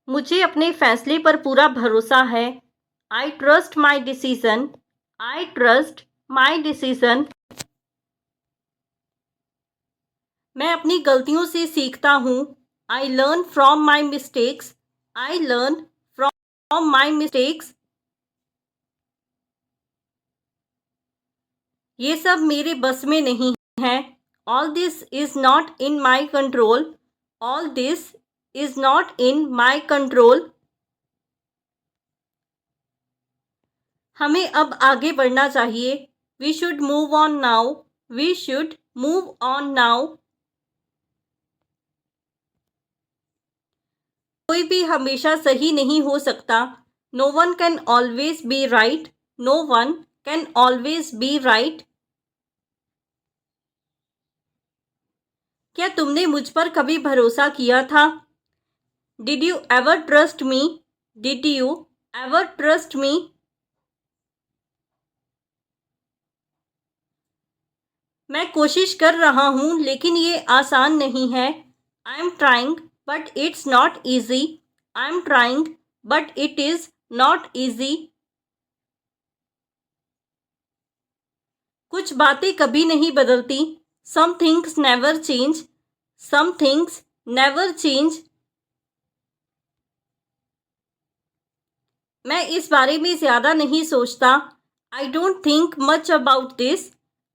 मुझे अपने फैसले पर पूरा भरोसा है। I trust my decision. I trust my decision. मैं अपनी गलतियों से सीखता हूँ। I learn from my mistakes. I learn from my mistakes. ये सब मेरे बस में नहीं है। All this is not in my control. All this is not in my control. हमें अब आगे बढ़ना चाहिए। We should move on now. We should move on now. कोई भी हमेशा सही नहीं हो सकता। No one can always be right. No one can always be right. क्या तुमने मुझ पर कभी भरोसा किया था? Did you ever trust me? Did you ever trust me? मैं कोशिश कर रहा हूँ लेकिन ये आसान नहीं है। I am trying but it's not easy. I am trying but it is not easy. कुछ बातें कभी नहीं बदलती। Some things never change. Some things never change. मैं इस बारे में ज़्यादा नहीं सोचता। I don't think much about this.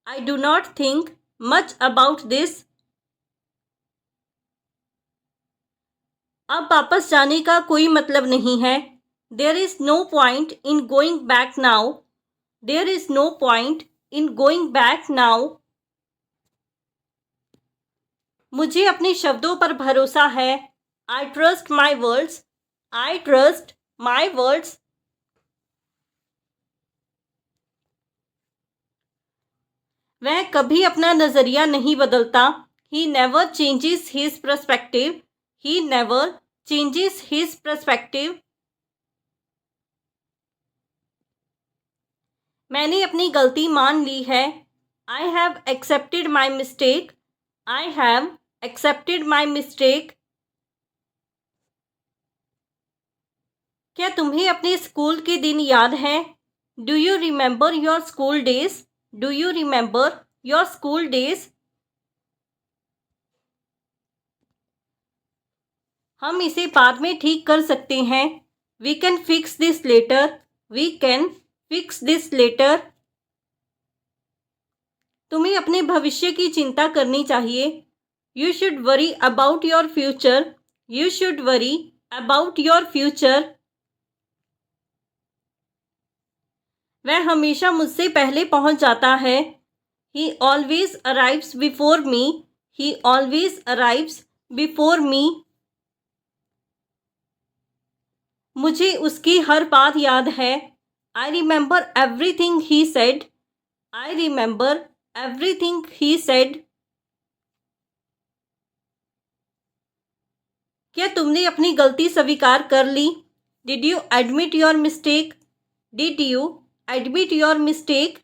I do not think much about this. अब वापस जाने का कोई मतलब नहीं है। There is no point in going back now. There is no point in going back now. मुझे अपने शब्दों पर भरोसा है। I trust my words. I trust my words. वह कभी अपना नज़रिया नहीं बदलता। He never changes his perspective. He never changes his perspective. मैंने अपनी गलती मान ली है। I have accepted my mistake. I have accepted my mistake. क्या तुम्हें अपने स्कूल के दिन याद हैं? Do you remember your school days? Do you remember your school days? हम इसे बाद में ठीक कर सकते हैं। We can fix this later. We can fix this later. तुम्हें अपने भविष्य की चिंता करनी चाहिए। You should worry about your future. You should worry about your future. वह हमेशा मुझसे पहले पहुंच जाता है। He always arrives before me. He always arrives before me. मुझे उसकी हर बात याद है। I remember everything he said. I remember everything he said. क्या तुमने अपनी गलती स्वीकार कर ली? Did you admit your mistake? Did you admit your mistake?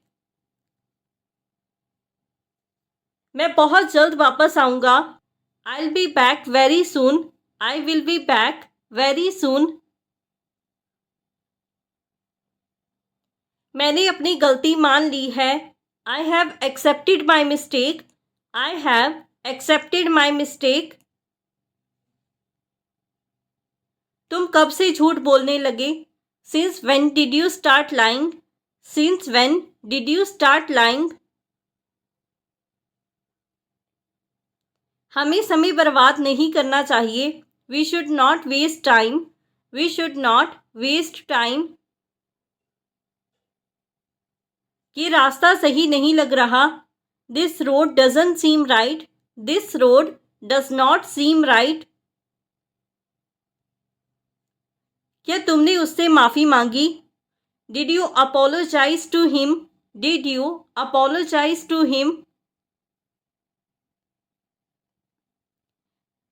मैं बहुत जल्द वापस आऊँगा। I will be back very soon. I will be back very soon. मैंने अपनी गलती मान ली है। I have accepted my mistake. I have accepted my mistake. तुम कब से झूठ बोलने लगे? Since when did you start lying? Since when did you start lying? हमें समय बर्बाद नहीं करना चाहिए। We should not waste time. We should not waste time. ये रास्ता सही नहीं लग रहा। This road doesn't seem right. This road does not seem right. क्या तुमने उससे माफ़ी मांगी? Did you apologize to him? Did you apologize to him?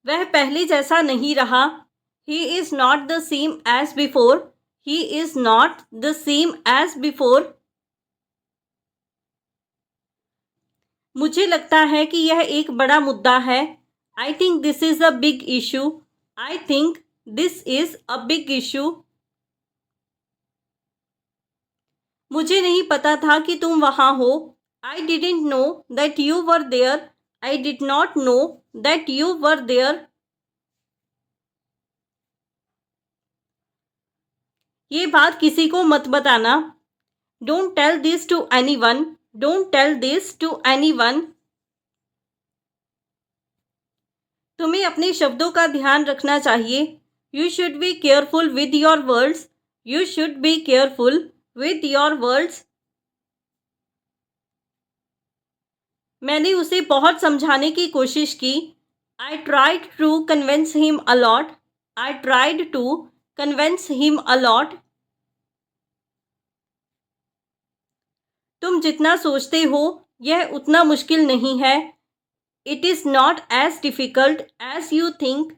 वह पहले जैसा नहीं रहा। He is not the same as before. He is not the same as before. मुझे लगता है कि यह एक बड़ा मुद्दा है। I think this is a big issue. I think this is a big issue. मुझे नहीं पता था कि तुम वहाँ हो। I didn't know that you were there. I did not know that you were there. ये बात किसी को मत बताना। Don't tell this to anyone. Don't tell this to anyone. तुम्हें अपने शब्दों का ध्यान रखना चाहिए। You should be careful with your words. You should be careful with your words. मैंने उसे बहुत समझाने की कोशिश की। I tried to convince him a lot. I tried to convince him a lot. तुम जितना सोचते हो यह उतना मुश्किल नहीं है। It is not as difficult as you think.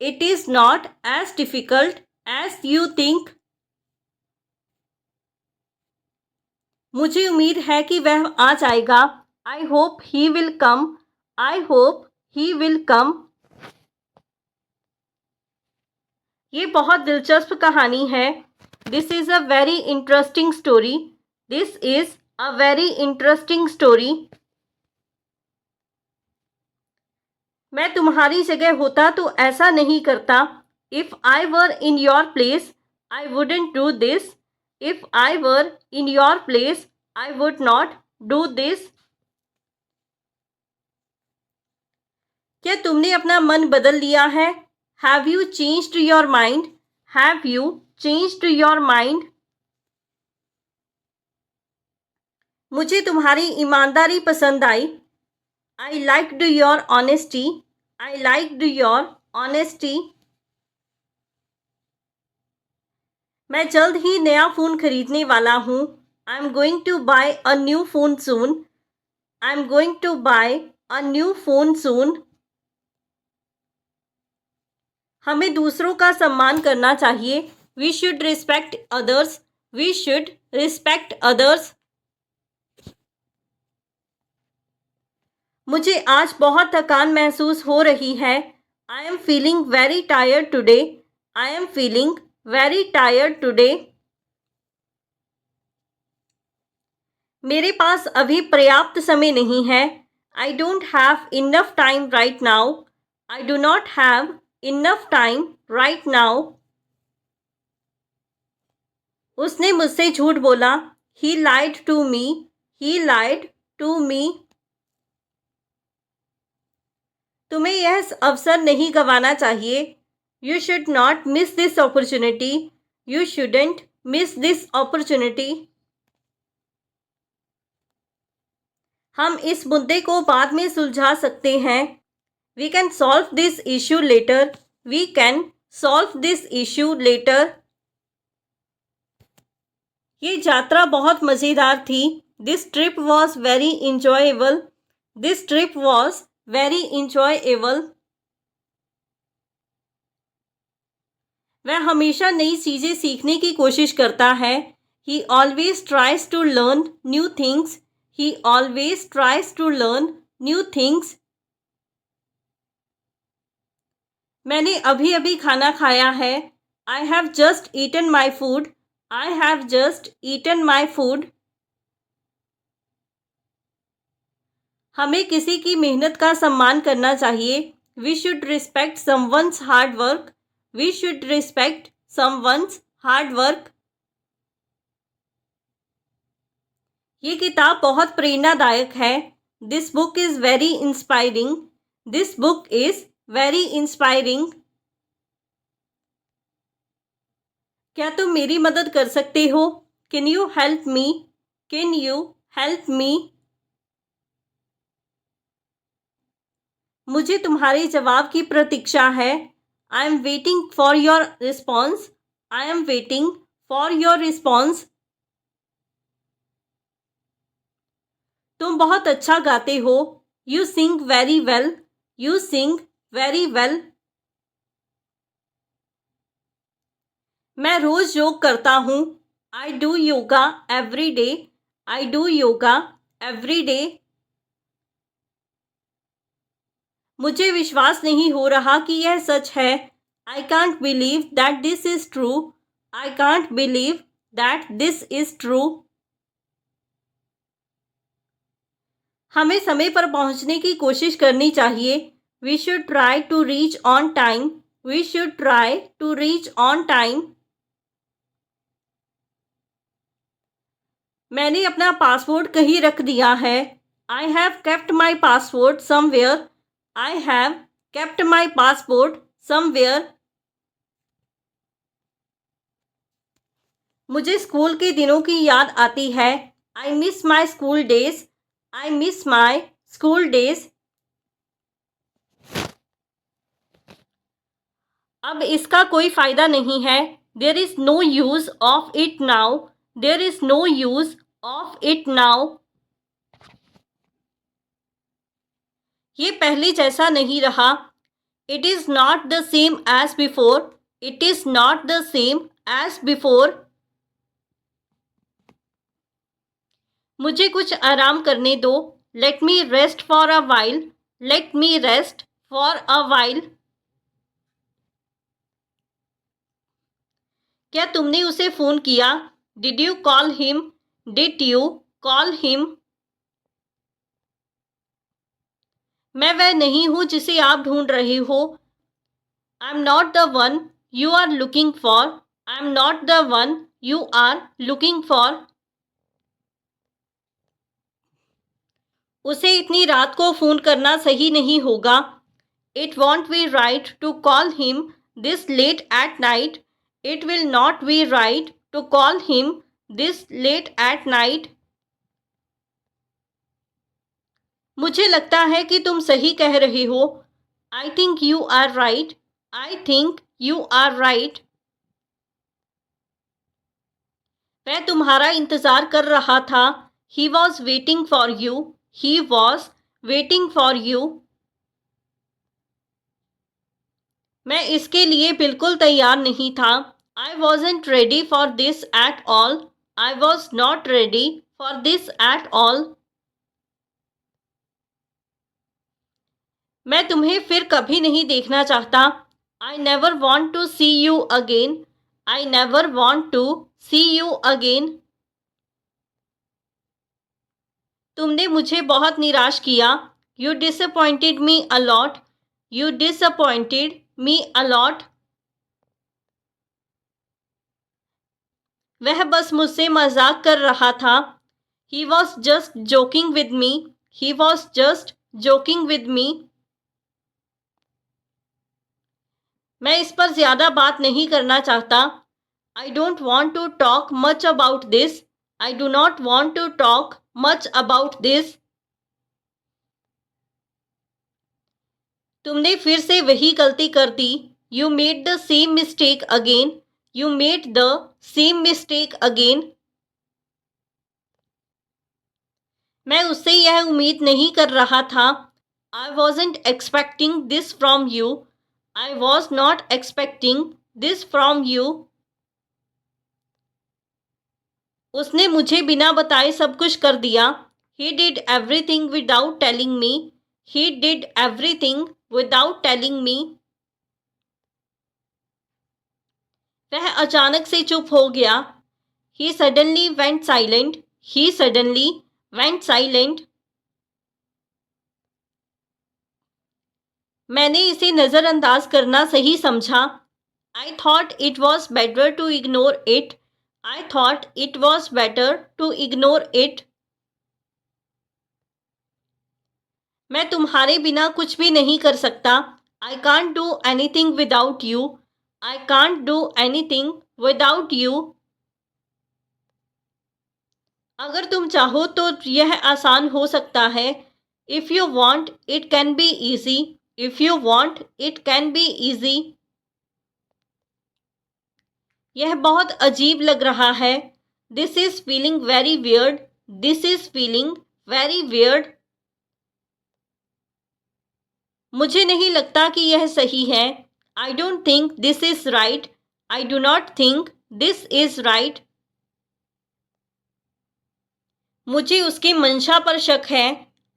It is not as difficult as you think. मुझे उम्मीद है कि वह आ जाएगा। I hope he will come. I hope he will कम। ये बहुत दिलचस्प कहानी है। This is a very interesting story. This is a very interesting story. मैं तुम्हारी जगह होता तो ऐसा नहीं करता। If I were in your place I wouldn't do this. If I were in your place I would not do this. क्या तुमने अपना मन बदल लिया है? Have you changed your mind? Have you changed your mind? मुझे तुम्हारी ईमानदारी पसंद आई। I liked your honesty. I liked your honesty. मैं जल्द ही नया फ़ोन खरीदने वाला हूँ। I am going to buy a new phone soon. I am going to buy a new phone soon. हमें दूसरों का सम्मान करना चाहिए। We should respect others. We should respect others. मुझे आज बहुत थकान महसूस हो रही है। I am feeling very tired today. I am feeling very tired today. मेरे पास अभी पर्याप्त समय नहीं है। I don't have enough time right now. I do not have enough time right now. उसने मुझसे झूठ बोला। He lied to me. He lied to me. तुम्हें यह अवसर नहीं गंवाना चाहिए। You should not miss this opportunity. You shouldn't miss this opportunity. हम इस मुद्दे को बाद में सुलझा सकते हैं। We can solve this issue later. We can solve this issue letter. ये यात्रा बहुत मज़ेदार थी। This trip was very enjoyable. This trip was very enjoyable. वह हमेशा नई चीज़ें सीखने की कोशिश करता है। He always tries to learn new things. He always tries to learn new things. मैंने अभी अभी खाना खाया है। I have just eaten my food. I have just eaten my food. हमें किसी की मेहनत का सम्मान करना चाहिए। We should respect someone's hard work. We should respect someone's hard work. ये किताब बहुत प्रेरणादायक है। This book is very inspiring. This book is very inspiring. क्या तुम मेरी मदद कर सकते हो? Can you help me? Can you help me? मुझे तुम्हारे जवाब की प्रतीक्षा है। I am waiting for your response. I am waiting for your response. तुम बहुत अच्छा गाते हो। You sing very well. You sing very well. मैं रोज़ योग करता हूँ। I do yoga every day. I do yoga every day. मुझे विश्वास नहीं हो रहा कि यह सच है। I can't believe that this is true. I can't believe that this is true. हमें समय पर पहुंचने की कोशिश करनी चाहिए. We should try to reach on time. We should try to reach on time. मैंने अपना पासपोर्ट कहीं रख दिया है. I have kept my passport somewhere. I have kept my passport somewhere. मुझे स्कूल के दिनों की याद आती है. I miss my school days. I miss my school days. अब इसका कोई फ़ायदा नहीं है. There is no use of it now. There is no use of it now. ये पहले जैसा नहीं रहा. It is not the same as before. It is not the same as before. मुझे कुछ आराम करने दो. Let me rest for a while. Let me rest for a while. क्या तुमने उसे फ़ोन किया? Did you call him? Did you call him? मैं वह नहीं हूँ जिसे आप ढूंढ रहे हो. I'm not the one you are looking for. I'm not the one you are looking for. उसे इतनी रात को फ़ोन करना सही नहीं होगा. It won't be right to call him this late at night. It will not be right to call him this late at night. मुझे लगता है कि तुम सही कह रहे हो. I think you are right. I think you are right. वह तुम्हारा इंतज़ार कर रहा था. He was waiting for you. He was waiting for you. मैं इसके लिए बिल्कुल तैयार नहीं था. I wasn't ready for this at all. I was not ready for this at all. मैं तुम्हें फिर कभी नहीं देखना चाहता. I never want to see you again. I never want to see you again. तुमने मुझे बहुत निराश किया. You disappointed me a lot. You disappointed me a lot. वह बस मुझसे मजाक कर रहा था. He was just joking with me. He was just joking with me. मैं इस पर ज़्यादा बात नहीं करना चाहता. I don't want to talk much about this. I do not want to talk much about this. तुमने फिर से वही गलती कर दी. You made the same mistake again. You made the same mistake again. मैं उससे यह उम्मीद नहीं कर रहा था. I wasn't expecting this from you. I was not expecting this from you. उसने मुझे बिना बताए सब कुछ कर दिया. He did everything without telling me. He did everything without telling me. वह अचानक से चुप हो गया. He suddenly went silent. He suddenly went silent. मैंने इसे नज़रअंदाज करना सही समझा. I thought it was better to ignore it. I thought it was better to ignore it. मैं तुम्हारे बिना कुछ भी नहीं कर सकता. I can't do anything without you. I can't do anything without you. अगर तुम चाहो तो यह आसान हो सकता है. If you want, it can be easy. If you want, it can be easy. यह बहुत अजीब लग रहा है. This is feeling very weird. This is feeling very weird. मुझे नहीं लगता कि यह सही है. I don't think this is right. I do not think this is right. मुझे उसके मंशा पर शक है.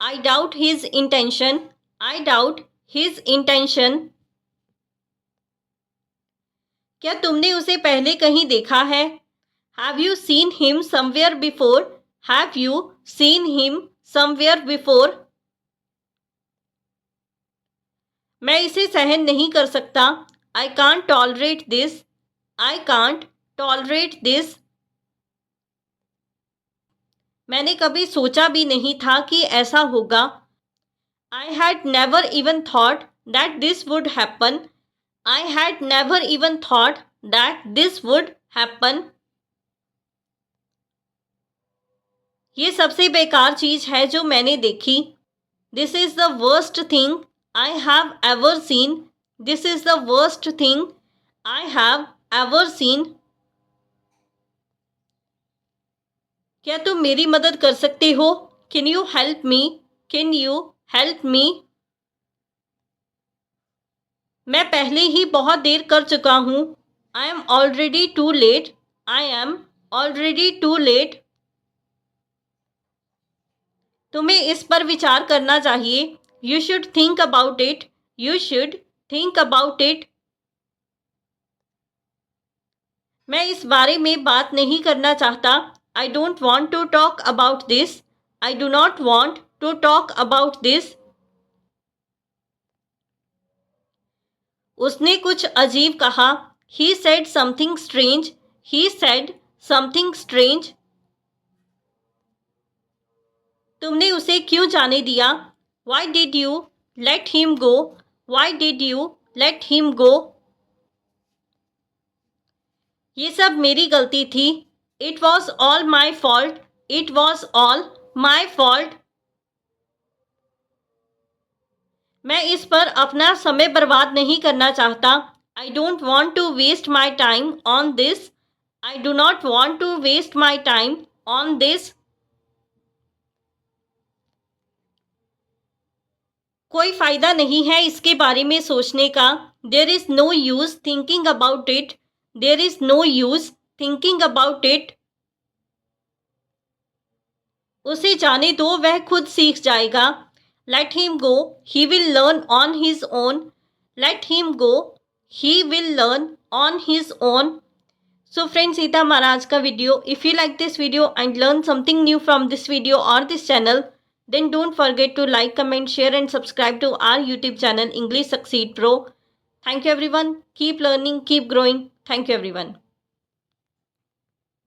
I doubt his intention. I doubt his intention. क्या तुमने उसे पहले कहीं देखा है? Have you seen him somewhere before? Have you seen him somewhere before? मैं इसे सहन नहीं कर सकता। I can't tolerate this. I can't tolerate this. मैंने कभी सोचा भी नहीं था कि ऐसा होगा। I had never even thought that this would happen. I had never even thought that this would happen. ये सबसे बेकार चीज है जो मैंने देखी। This is the worst thing I have ever seen. This is the worst thing I have ever seen. क्या तुम मेरी मदद कर सकते हो? Can you help me? Can you help me? मैं पहले ही बहुत देर कर चुका हूँ। I am already too late. I am already too late. तुम्हें इस पर विचार करना चाहिए। You should think about it. You should think about it. मैं इस बारे में बात नहीं करना चाहता। I don't want to talk about this. I do not want to talk about this. उसने कुछ अजीब कहा। He said something strange. He said something strange. तुमने उसे क्यों जाने दिया? Why did you let him go? Why did you let him go? ये सब मेरी गलती थी। It was all my fault. It was all my fault. मैं इस पर अपना समय बर्बाद नहीं करना चाहता। I don't want to waste my time on this. I do not want to waste my time on this. कोई फायदा नहीं है इसके बारे में सोचने का। There is no use thinking about it. There is no use thinking about it. उसे जाने दो, वह खुद सीख जाएगा। Let him go. He will learn on his own. Let him go. He will learn on his own. So friends, ये था हमारा आज का video. If you like this video and learn something new from this video or this channel, then don't forget to like, comment, share and subscribe to our YouTube channel English Succeed Pro. Thank you everyone. Keep learning, keep growing. Thank you everyone.